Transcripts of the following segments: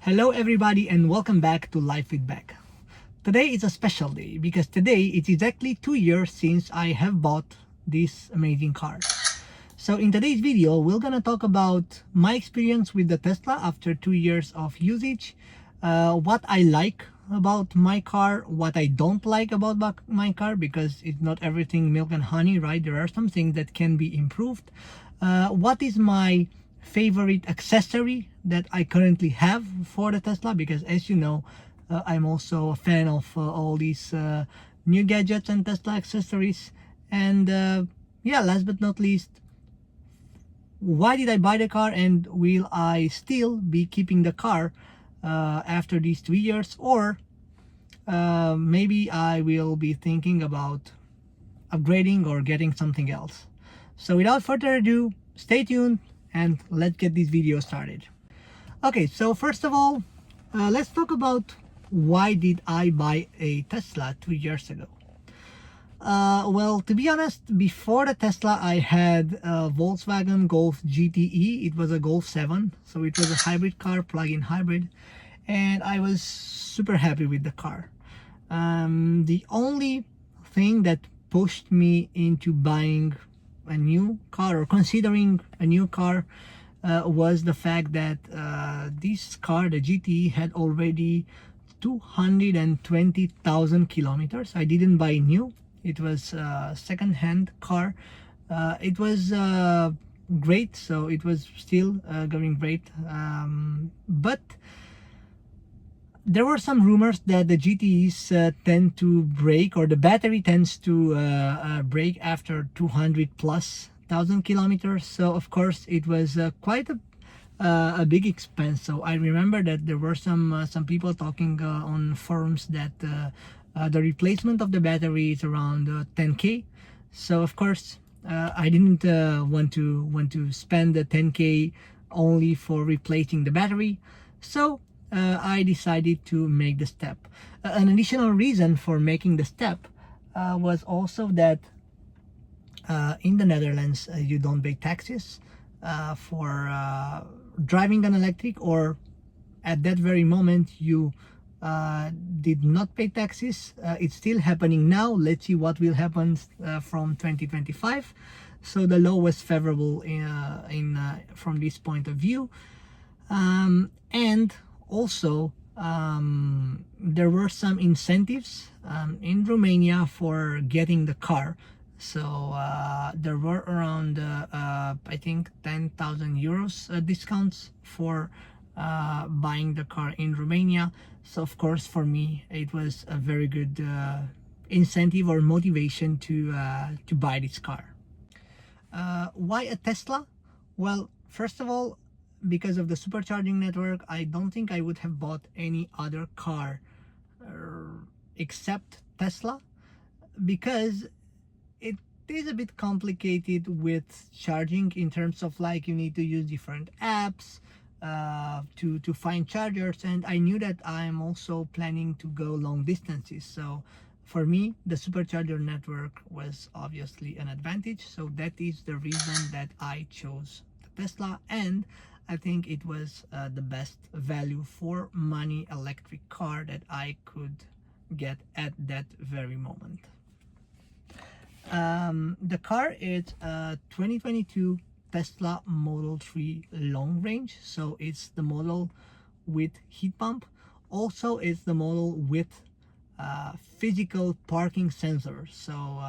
Hello everybody and welcome back to Life with Beck. Today is a special day because today it's exactly 2 years since I have bought this amazing car. So in today's video, we're gonna talk about my experience with the Tesla after 2 years of usage, what I like about my car, what I don't like about my car, because it's not everything milk and honey, right? There are some things that can be improved. What is my favorite accessory that I currently have for the Tesla, because as you know, I'm also a fan of all these new gadgets and Tesla accessories. And yeah, last but not least, why did I buy the car, and will I still be keeping the car after these 2 years, or maybe I will be thinking about upgrading or getting something else. So without further ado, stay tuned and let's get this video started. Okay, so first of all, let's talk about why did I buy a Tesla 2 years ago. Well, to be honest, before the Tesla, I had a Volkswagen Golf GTE. It was a Golf 7, so it was a hybrid car, plug-in hybrid, and I was super happy with the car. The only thing that pushed me into buying a new car or considering a new car was the fact that this car, the GTE, had already 220,000 kilometers. I didn't buy new. It was a second-hand car. It was great, so it was still going great. But there were some rumors that the GTEs tend to break, or the battery tends to break after 200 plus thousand kilometers. So of course it was quite a big expense. So I remember that there were some people talking on forums that the replacement of the battery is around 10K. So of course I didn't want to spend the 10K only for replacing the battery. So I decided to make the step. An additional reason for making the step was also that in the Netherlands you don't pay taxes for driving an electric, or at that very moment you did not pay taxes. It's still happening now. Let's see what will happen from 2025. So the law was favorable from this point of view, and also there were some incentives in Romania for getting the car. So there were around I think 10,000 euros discounts for buying the car in Romania. So of course for me it was a very good incentive or motivation to buy this car. Why a Tesla? Well, first of all, because of the supercharging network, I don't think I would have bought any other car except Tesla, because it is a bit complicated with charging, in terms of like you need to use different apps to find chargers, and I knew that I'm also planning to go long distances. So for me, the supercharger network was obviously an advantage. So that is the reason that I chose the Tesla, and I think it was the best value for money electric car that I could get at that very moment. The car is a 2022 Tesla Model 3 long range, so it's the model with heat pump. Also it's the model with physical parking sensors, so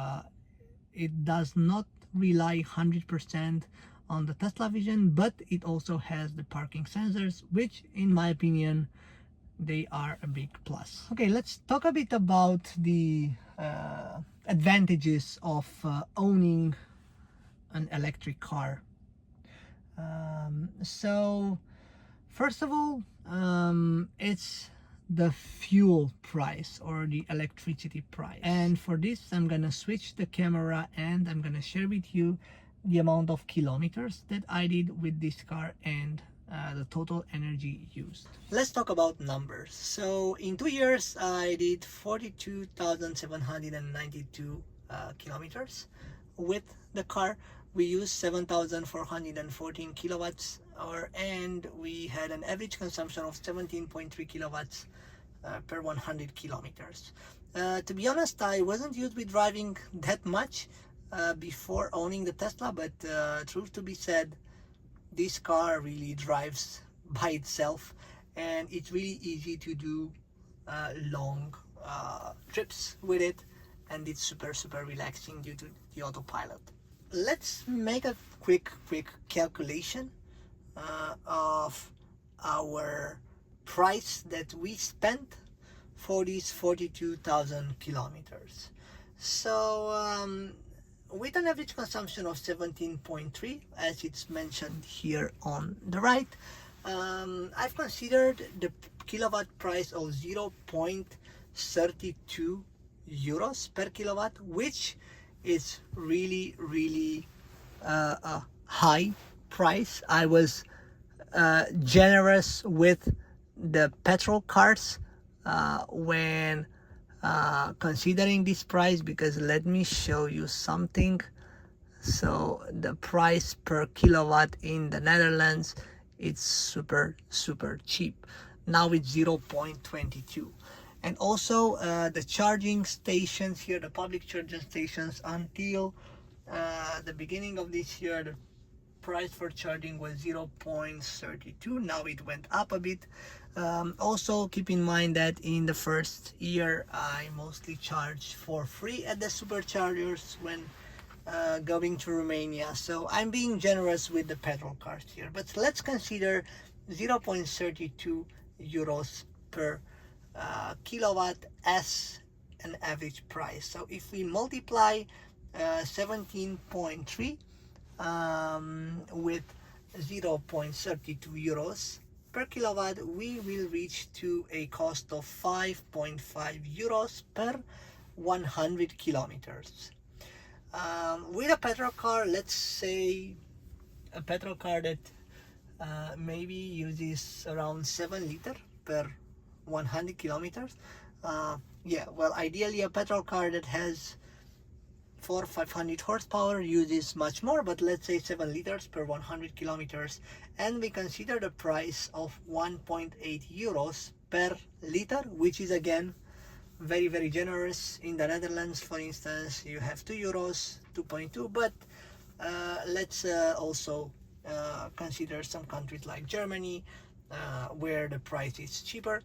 it does not rely 100% on the Tesla Vision, but it also has the parking sensors, which in my opinion they are a big plus. Okay, let's talk a bit about the advantages of owning an electric car. So first of all, it's the fuel price, or the electricity price. And for this I'm gonna switch the camera and I'm gonna share with you the amount of kilometers that I did with this car and the total energy used. Let's talk about numbers. So in 2 years I did 42,792 kilometers with the car. We used 7,414 kilowatts and we had an average consumption of 17.3 kilowatts per 100 kilometers. To be honest, I wasn't used with driving that much before owning the Tesla, but truth to be said, this car really drives by itself, and it's really easy to do long trips with it, and it's super relaxing due to the autopilot. Let's make a quick calculation of our price that we spent for these 42,000 kilometers. So with an average consumption of 17.3, as it's mentioned here on the right, I've considered the kilowatt price of 0.32 euros per kilowatt, which is really a high price. I was generous with the petrol cars when considering this price, because let me show you something. So the price per kilowatt in the Netherlands, it's super cheap. Now it's 0.22. And also the charging stations here, the public charging stations, until the beginning of this year, the price for charging was 0.32. Now it went up a bit. Also keep in mind that in the first year I mostly charged for free at the superchargers when going to Romania, so I'm being generous with the petrol cars here. But let's consider 0.32 euros per kilowatt as an average price. So if we multiply 17.3 with 0.32 euros per kilowatt, we will reach to a cost of 5.5 euros per 100 kilometers. With a petrol car, let's say a petrol car that maybe uses around 7 liters per 100 kilometers. Yeah, well, ideally a petrol car that has 400-500 horsepower uses much more, but let's say 7 liters per 100 kilometers, and we consider the price of 1.8 euros per liter, which is again very generous. In the Netherlands, for instance, you have 2 euros, 2.2, but let's also consider some countries like Germany, where the price is cheaper.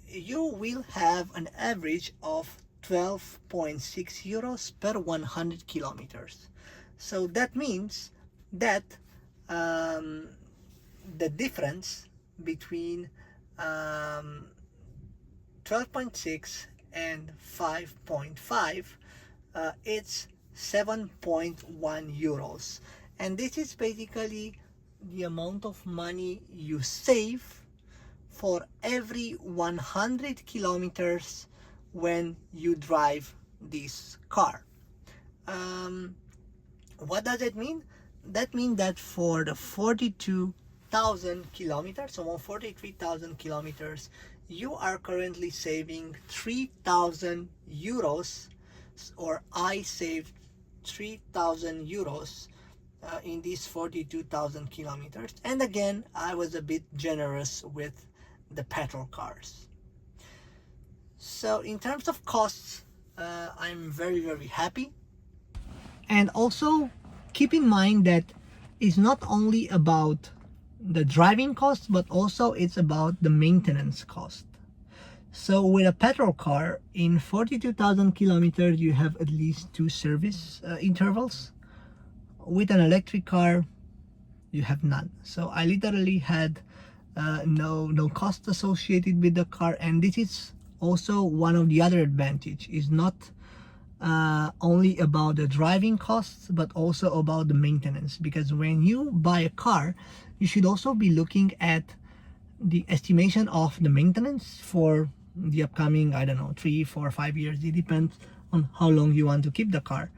You will have an average of 12.6 euros per 100 kilometers. So that means that the difference between 12.6 and 5.5, it's 7.1 euros. And this is basically the amount of money you save for every 100 kilometers when you drive this car. What does it mean? That means that for the 42,000 kilometers, so 43,000 kilometers, you are currently saving 3,000 euros, or I saved 3,000 euros in these 42,000 kilometers. And again, I was a bit generous with the petrol cars. So in terms of costs, I'm very happy. And also keep in mind that it's not only about the driving cost, but also it's about the maintenance cost. So with a petrol car, in 42,000 kilometers, you have at least 2 service intervals. With an electric car, you have none. So I literally had no cost associated with the car, and this is also one of the other advantage. Is not only about the driving costs, but also about the maintenance, because when you buy a car, you should also be looking at the estimation of the maintenance for the upcoming, I don't know, 3, 4, 5 years. It depends on how long you want to keep the car.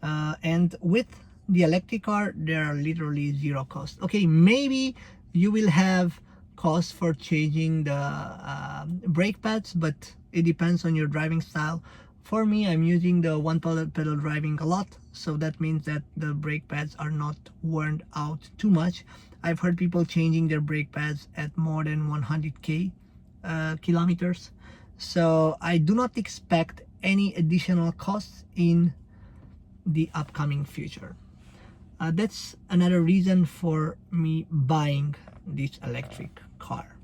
And with the electric car, there are literally 0 cost. Okay, maybe you will have costs for changing the brake pads, but it depends on your driving style. For me, I'm using the one pedal driving a lot, so that means that the brake pads are not worn out too much. I've heard people changing their brake pads at more than 100k kilometers, so I do not expect any additional costs in the upcoming future. That's another reason for me buying this electric car.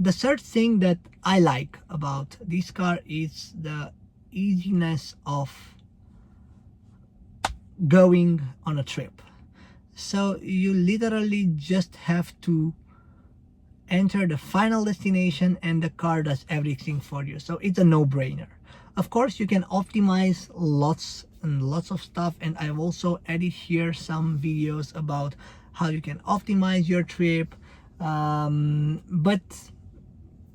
The third thing that I like about this car is the easiness of going on a trip. So you literally just have to enter the final destination and the car does everything for you. So it's a no-brainer. Of course, you can optimize lots and lots of stuff, and I've also added here some videos about how you can optimize your trip, but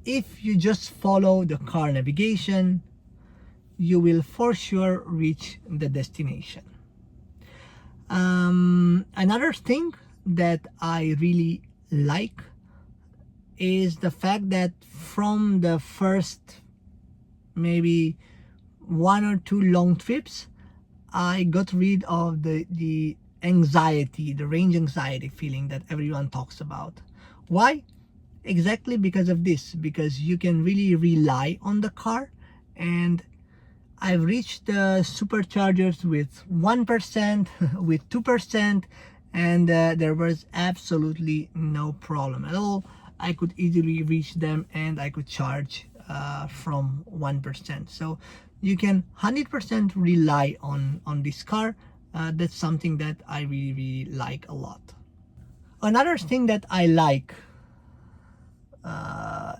if you just follow the car navigation, you will for sure reach the destination. Another thing that I really like is the fact that from the first maybe 1 or 2 long trips, I got rid of the anxiety, the range anxiety feeling that everyone talks about. Why? Exactly because of this, because you can really rely on the car. And I've reached the superchargers with 1%, with 2%, and there was absolutely no problem at all. I could easily reach them and I could charge from 1%. So you can 100% rely on this car. That's something that I really like a lot. Another thing that I like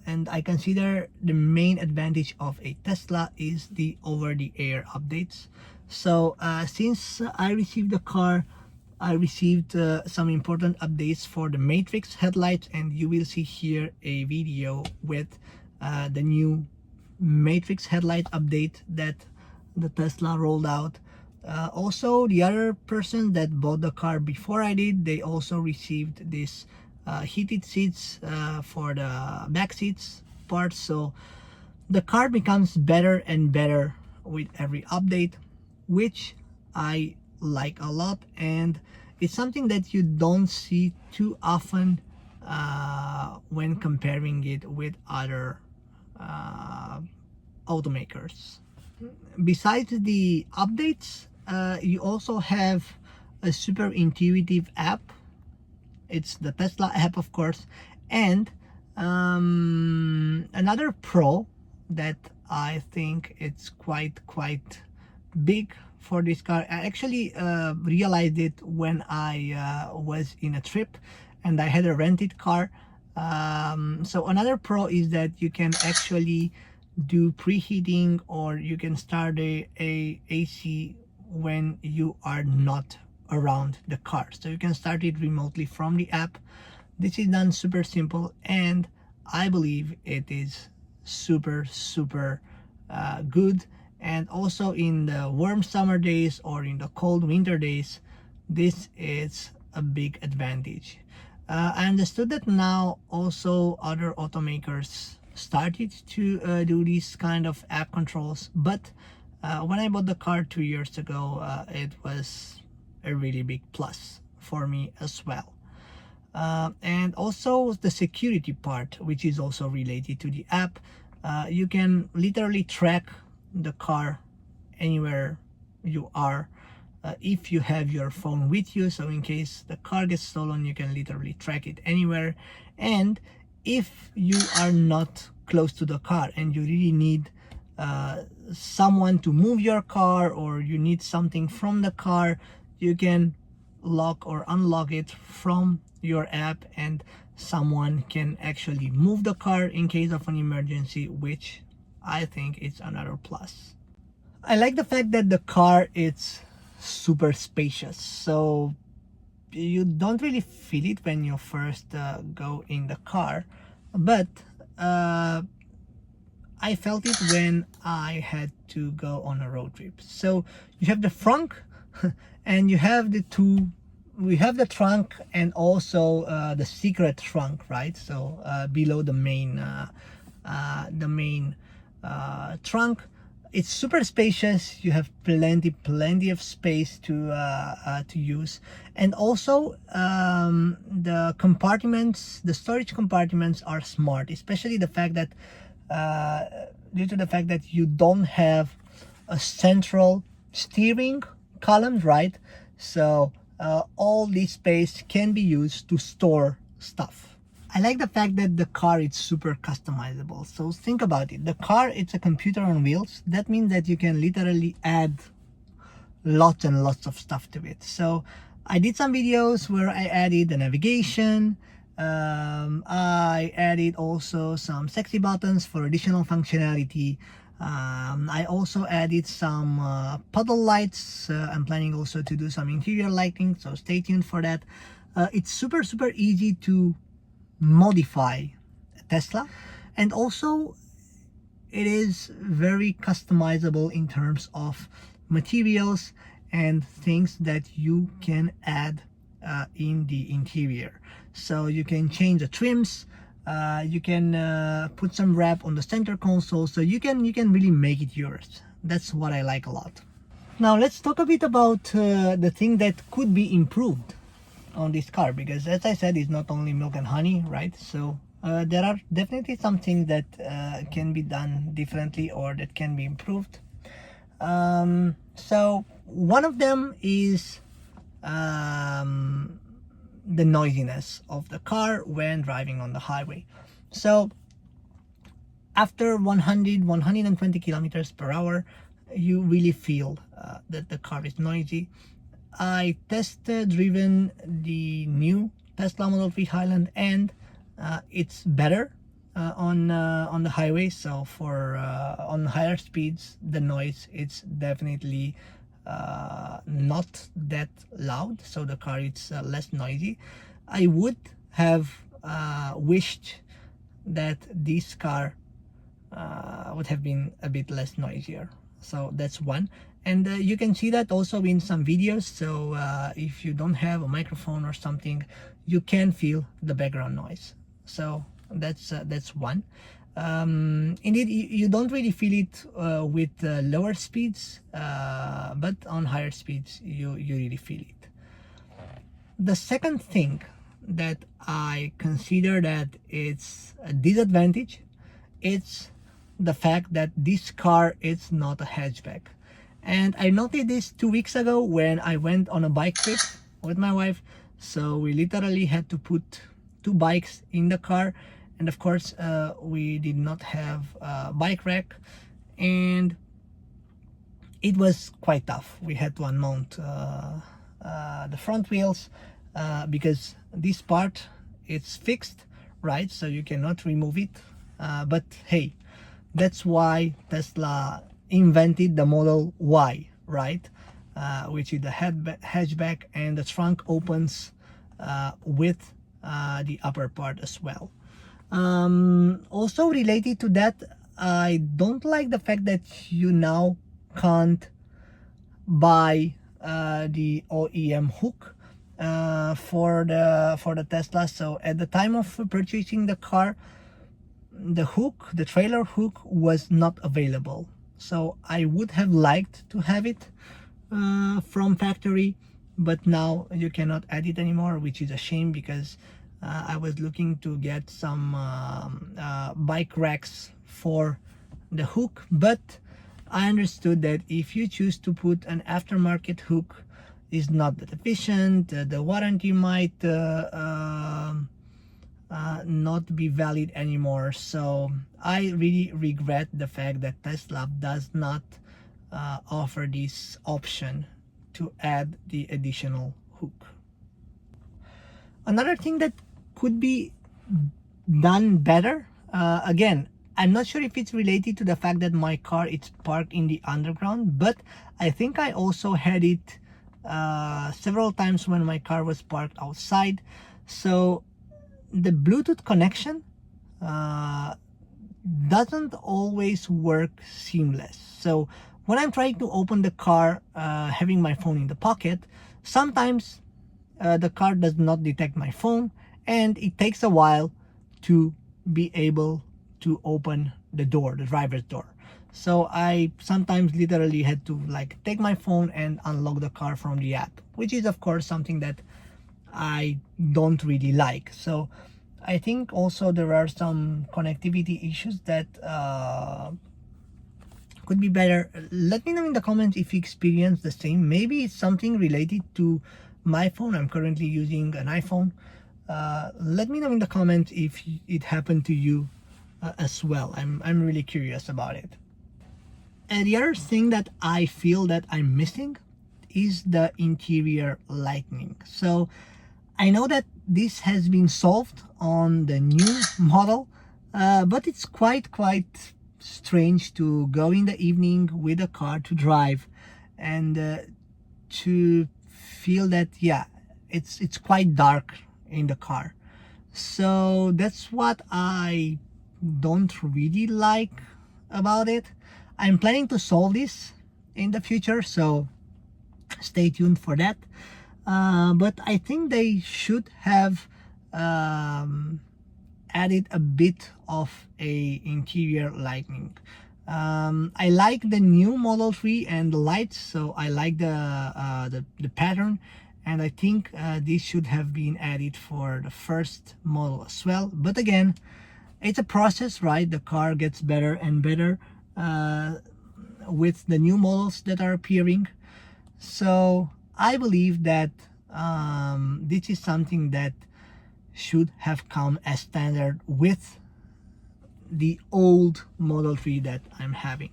and I consider the main advantage of a Tesla is the over-the-air updates. So since I received the car, I received some important updates for the Matrix headlights, and you will see here a video with the new Matrix headlight update that the Tesla rolled out. Also, the other person that bought the car before I did, they also received this heated seats for the back seats part. So the car becomes better and better with every update, which I like a lot, and it's something that you don't see too often when comparing it with other automakers. Besides the updates, you also have a super intuitive app. It's the Tesla app, of course. And another pro that I think it's quite big for this car, I actually realized it when I was in a trip and I had a rented car. So another pro is that you can actually do preheating, or you can start a AC when you are not around the car. So you can start it remotely from the app. This is done super simple, and I believe it is super good. And also in the warm summer days or in the cold winter days, this is a big advantage. I understood that now also other automakers started to do these kind of app controls, but when I bought the car 2 years ago, it was a really big plus for me as well. And also the security part, which is also related to the app. You can literally track the car anywhere you are if you have your phone with you. So in case the car gets stolen, you can literally track it anywhere. And if you are not close to the car and you really need someone to move your car, or you need something from the car, you can lock or unlock it from your app, and someone can actually move the car in case of an emergency, which I think is another plus. I like the fact that the car is super spacious, so you don't really feel it when you first go in the car, but I felt it when I had to go on a road trip. So you have the trunk and you have we have the trunk and also the secret trunk, right? So below the main trunk, It's super spacious. You have plenty of space to use, and also the compartments, the storage compartments are smart, especially the fact that due to the fact that you don't have a central steering column, right? So all this space can be used to store stuff. I like the fact that the car is super customizable. So think about it. The car, it's a computer on wheels. That means that you can literally add lots and lots of stuff to it. So I did some videos where I added the navigation. I added also some sexy buttons for additional functionality. I also added some puddle lights. I'm planning also to do some interior lighting, so stay tuned for that. It's super easy to modify Tesla, and also it is very customizable in terms of materials and things that you can add in the interior. So you can change the trims, you can put some wrap on the center console, so you can really make it yours. That's what I like a lot. Now let's talk a bit about the thing that could be improved on this car, because as I said, it's not only milk and honey, right? So there are definitely some things that can be done differently or that can be improved. So one of them is the noisiness of the car when driving on the highway. So after 120 kilometers per hour, you really feel that the car is noisy. I driven the new Tesla Model 3 Highland, and it's better on the highway. So for on higher speeds, the noise, it's definitely not that loud, so the car is less noisy. I would have wished that this car would have been a bit less noisier. So that's one. And you can see that also in some videos. So if you don't have a microphone or something, you can feel the background noise. So that's one. Indeed, you don't really feel it with lower speeds, but on higher speeds you really feel it. The second thing that I consider that it's a disadvantage, it's the fact that this car is not a hatchback. And I noticed this 2 weeks ago when I went on a bike trip with my wife. So we literally had to put 2 bikes in the car, and of course we did not have a bike rack, and it was quite tough. We had to unmount the front wheels because this part, it's fixed, right? So you cannot remove it, but hey, that's why Tesla invented the Model Y, right? Which is the hatchback, and the trunk opens with the upper part as well. Also related to that, I don't like the fact that you now can't buy the OEM hook for the Tesla. So at the time of purchasing the car, the hook, the trailer hook, was not available. So I would have liked to have it from factory, but now you cannot add it anymore, which is a shame, because I was looking to get some bike racks for the hook, but I understood that if you choose to put an aftermarket hook, is not that efficient. The warranty might not be valid anymore. So I really regret the fact that Tesla does not offer this option to add the additional hook. Another thing that could be done better, again, I'm not sure if it's related to the fact that my car is parked in the underground, but I think I also had it several times when my car was parked outside. So the Bluetooth connection doesn't always work seamless. So when I'm trying to open the car having my phone in the pocket, sometimes the car does not detect my phone, and it takes a while to be able to open the door, the driver's door. So I sometimes literally had to like take my phone and unlock the car from the app, which is of course something that I don't really like. So I think also there are some connectivity issues that could be better. Let me know in the comments if you experience the same. Maybe it's something related to my phone. I'm currently using an iPhone. Let me know in the comments if it happened to you as well. I'm really curious about it. And the other thing that I feel that I'm missing is the interior lighting. So I know that this has been solved on the new model, but it's quite strange to go in the evening with a car to drive and to feel that, yeah, it's quite dark in the car. So that's what I don't really like about it. I'm planning to solve this in the future, so stay tuned for that. But I think they should have added a bit of a interior lighting. I like the new Model 3 and the lights, so I like the pattern, and I think this should have been added for the first model as well. But again, it's a process, right? The car gets better and better with the new models that are appearing. So I believe that this is something that should have come as standard with the old Model 3 that I'm having.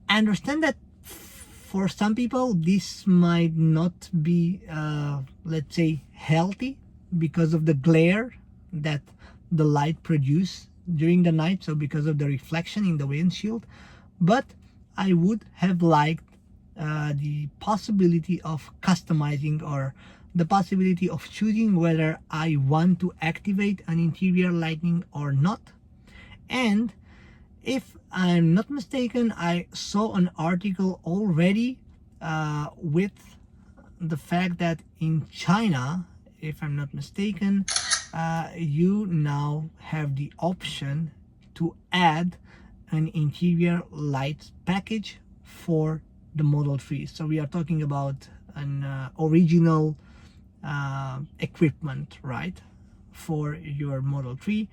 I understand that for some people this might not be let's say healthy because of the glare that the light produce during the night, so because of the reflection in the windshield. But I would have liked the possibility of customizing, or the possibility of choosing whether I want to activate an interior lighting or not. And if I'm not mistaken, I saw an article already with the fact that in China, if I'm not mistaken, you now have the option to add an interior light package for the Model 3. So we are talking about an original equipment, right, for your Model 3.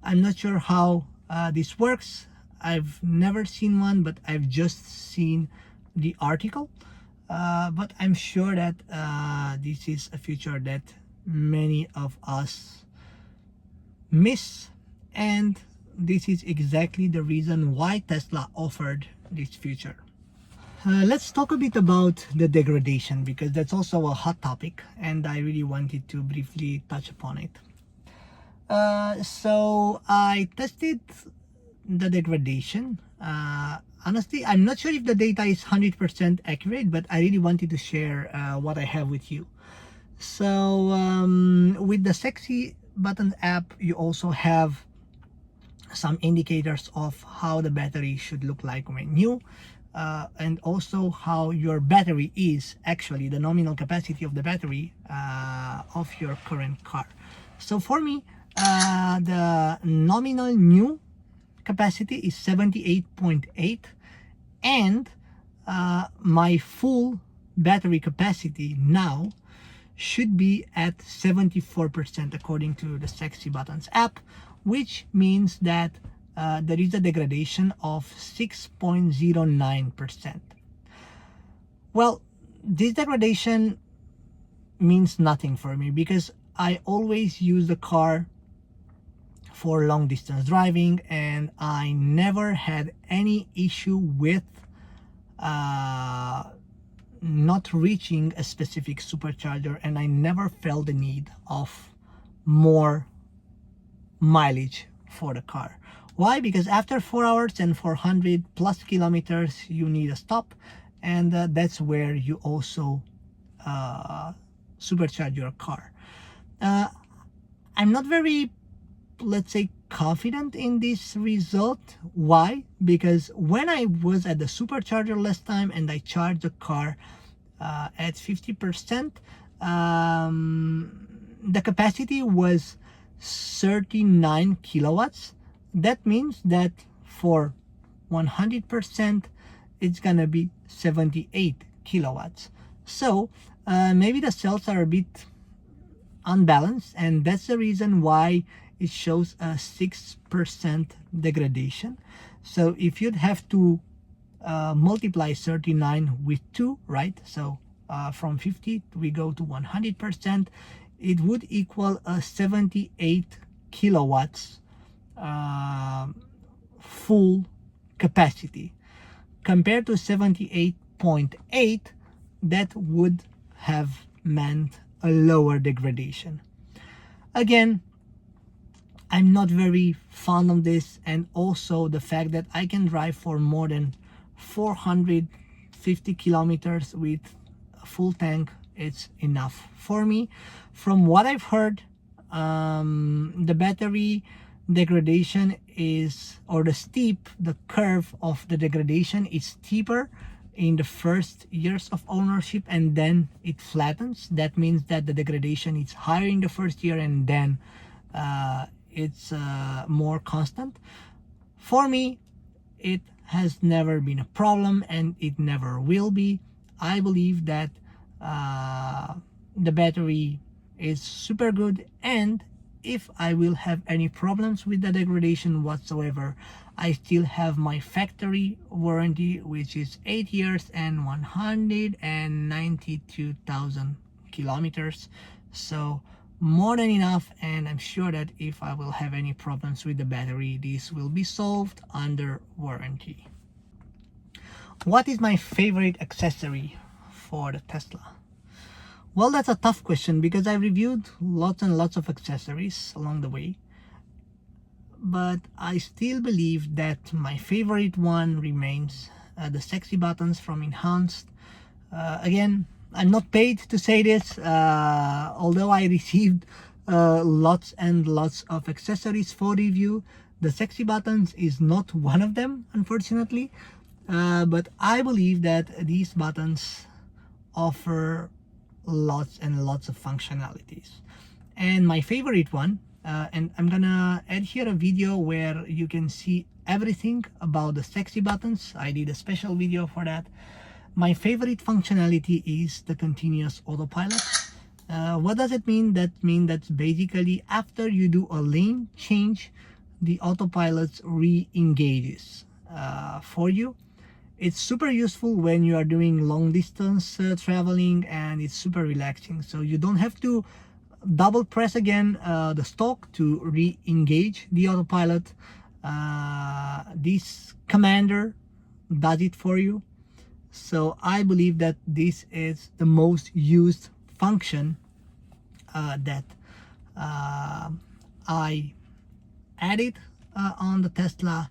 I'm not sure how this works. I've never seen one, but I've just seen the article. But I'm sure that this is a feature that many of us miss, and this is exactly the reason why Tesla offered this feature. Let's talk a bit about the degradation, because that's also a hot topic and I really wanted to briefly touch upon it. So I tested the degradation. Honestly, I'm not sure if the data is 100% accurate, but I really wanted to share what I have with you. So with the Sexy Button app, you also have some indicators of how the battery should look like when new, and also how your battery is, actually the nominal capacity of the battery of your current car. So for me, the nominal new capacity is 78.8, and my full battery capacity now should be at 74% according to the Sexy Buttons app, which means that there is a degradation of 6.09%. Well, this degradation means nothing for me because I always use the car for long distance driving, and I never had any issue with not reaching a specific supercharger, and I never felt the need of more mileage for the car. Why? Because after 4 hours and 400 plus kilometers you need a stop, and that's where you also supercharge your car. I'm not very, let's say, confident in this result. Why? Because when I was at the supercharger last time and I charged the car at 50%, the capacity was 39 kilowatts. That means that for 100%, it's gonna be 78 kilowatts. So maybe the cells are a bit unbalanced, and that's the reason why it shows a 6% degradation. So if you'd have to multiply 39 with 2, right? So from 50 we go to 100%, it would equal a 78 kilowatts full capacity, compared to 78.8 that would have meant a lower degradation. Again, I'm not very fond of this, and also the fact that I can drive for more than 450 kilometers with a full tank. It's enough for me. From what I've heard, the battery degradation is, or the curve of the degradation is steeper in the first years of ownership, and then it flattens. That means that the degradation is higher in the first year, and then it's more constant. For me, it has never been a problem, and it never will be. I believe that the battery is super good, and if I will have any problems with the degradation whatsoever, I still have my factory warranty, which is 8 years and 192,000 kilometers. So more than enough, and I'm sure that if I will have any problems with the battery, this will be solved under warranty. What is my favorite accessory for the Tesla? Well, that's a tough question because I reviewed lots and lots of accessories along the way, but I still believe that my favorite one remains the sexy buttons from Enhanced. Again, I'm not paid to say this, although I received lots and lots of accessories for review. The sexy buttons is not one of them, unfortunately, but I believe that these buttons offer lots and lots of functionalities. And my favorite one, and I'm gonna add here a video where you can see everything about the sexy buttons. I did a special video for that. My favorite functionality is the continuous autopilot. What does it mean? That means that basically after you do a lane change, the autopilot re-engages for you. It's super useful when you are doing long distance traveling, and it's super relaxing. So you don't have to double press again the stalk to re-engage the autopilot. This commander does it for you. So I believe that this is the most used function that I added on the Tesla.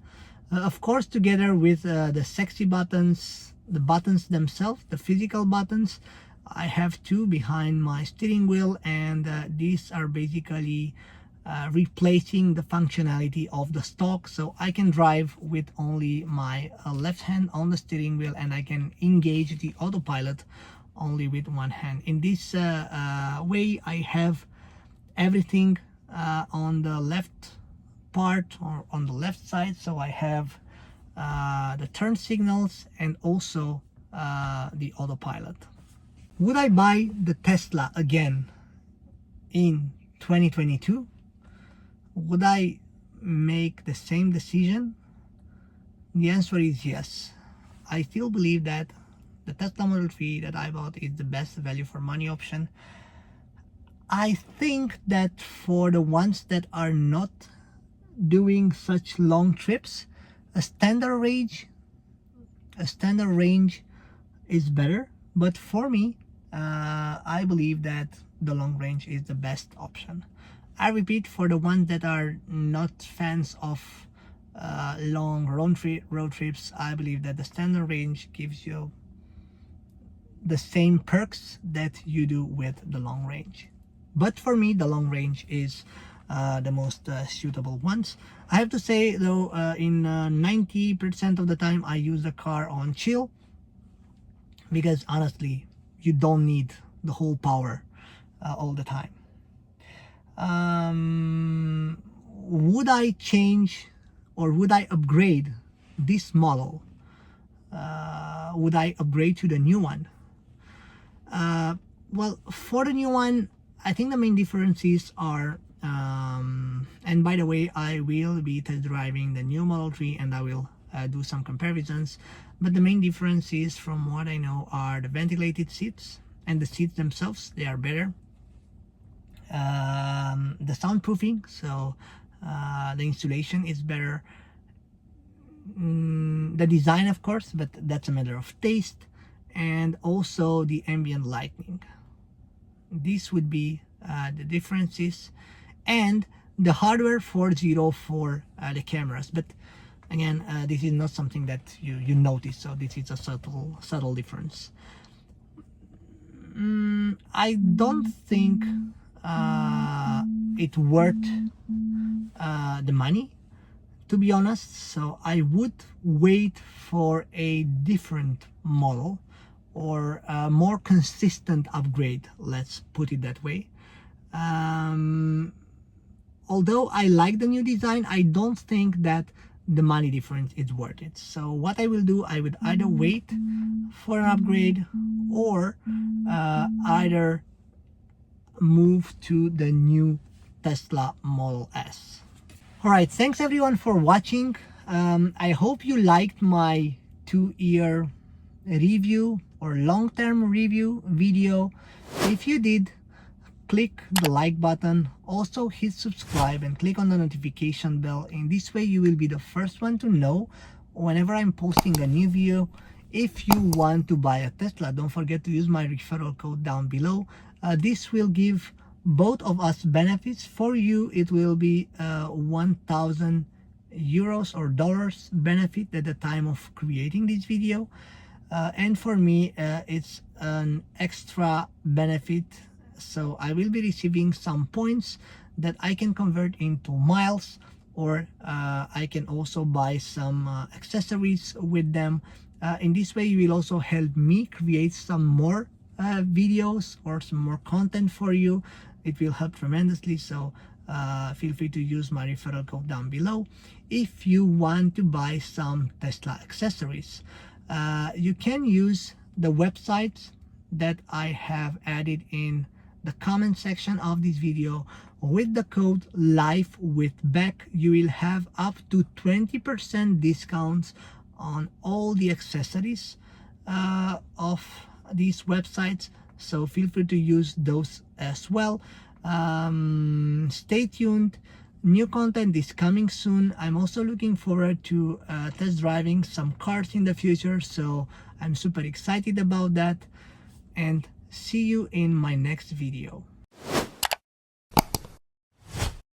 Of course, together with the sexy buttons, the buttons themselves, the physical buttons, I have two behind my steering wheel, and these are basically replacing the functionality of the stock. So I can drive with only my left hand on the steering wheel, and I can engage the autopilot only with one hand. In this way, I have everything on the left part, or on the left side. So I have the turn signals and also the autopilot. Would I buy the Tesla again in 2022? Would I make the same decision? The answer is yes. I still believe that the Tesla Model 3 that I bought is the best value for money option. I think that for the ones that are not doing such long trips, a standard range is better. But for me, I believe that the long range is the best option. I repeat, for the ones that are not fans of long road trips, I believe that the standard range gives you the same perks that you do with the long range. But for me, the long range is the most suitable ones. I have to say though, in 90% of the time I use the car on chill, because honestly you don't need the whole power all the time. Would I change or would I upgrade this model, would I upgrade to the new one? Well, for the new one, I think the main differences are, and by the way, I will be test driving the new Model 3 and I will do some comparisons, but the main differences from what I know are the ventilated seats and the seats themselves. They are better. The soundproofing, so the insulation is better. The design, of course, but that's a matter of taste, and also the ambient lighting. These would be the differences, and the hardware 4.0 for the cameras. But again, this is not something that you notice, so this is a subtle difference. I don't think it's worth the money, to be honest, so I would wait for a different model or a more consistent upgrade, let's put it that way. Although I like the new design, I don't think that the money difference is worth it. So what I will do, I would either wait for an upgrade or either move to the new Tesla Model S. Alright, thanks everyone for watching. I hope you liked my 2-year review or long-term review video. If you did, click the like button, also hit subscribe and click on the notification bell. In this way you will be the first one to know whenever I'm posting a new video. If you want to buy a Tesla, don't forget to use my referral code down below. This will give both of us benefits. For you it will be 1,000 euros or dollars benefit at the time of creating this video, and for me it's an extra benefit, so I will be receiving some points that I can convert into miles, or I can also buy some accessories with them. In this way you will also help me create some more videos or some more content for you. It will help tremendously, so feel free to use my referral code down below. If you want to buy some Tesla accessories, you can use the website that I have added in the comment section of this video. With the code LIFEWITHBECK, you will have up to 20% discounts on all the accessories of these websites, so feel free to use those as well. Stay tuned, new content is coming soon. I'm also looking forward to test driving some cars in the future, so I'm super excited about that, and see you in my next video.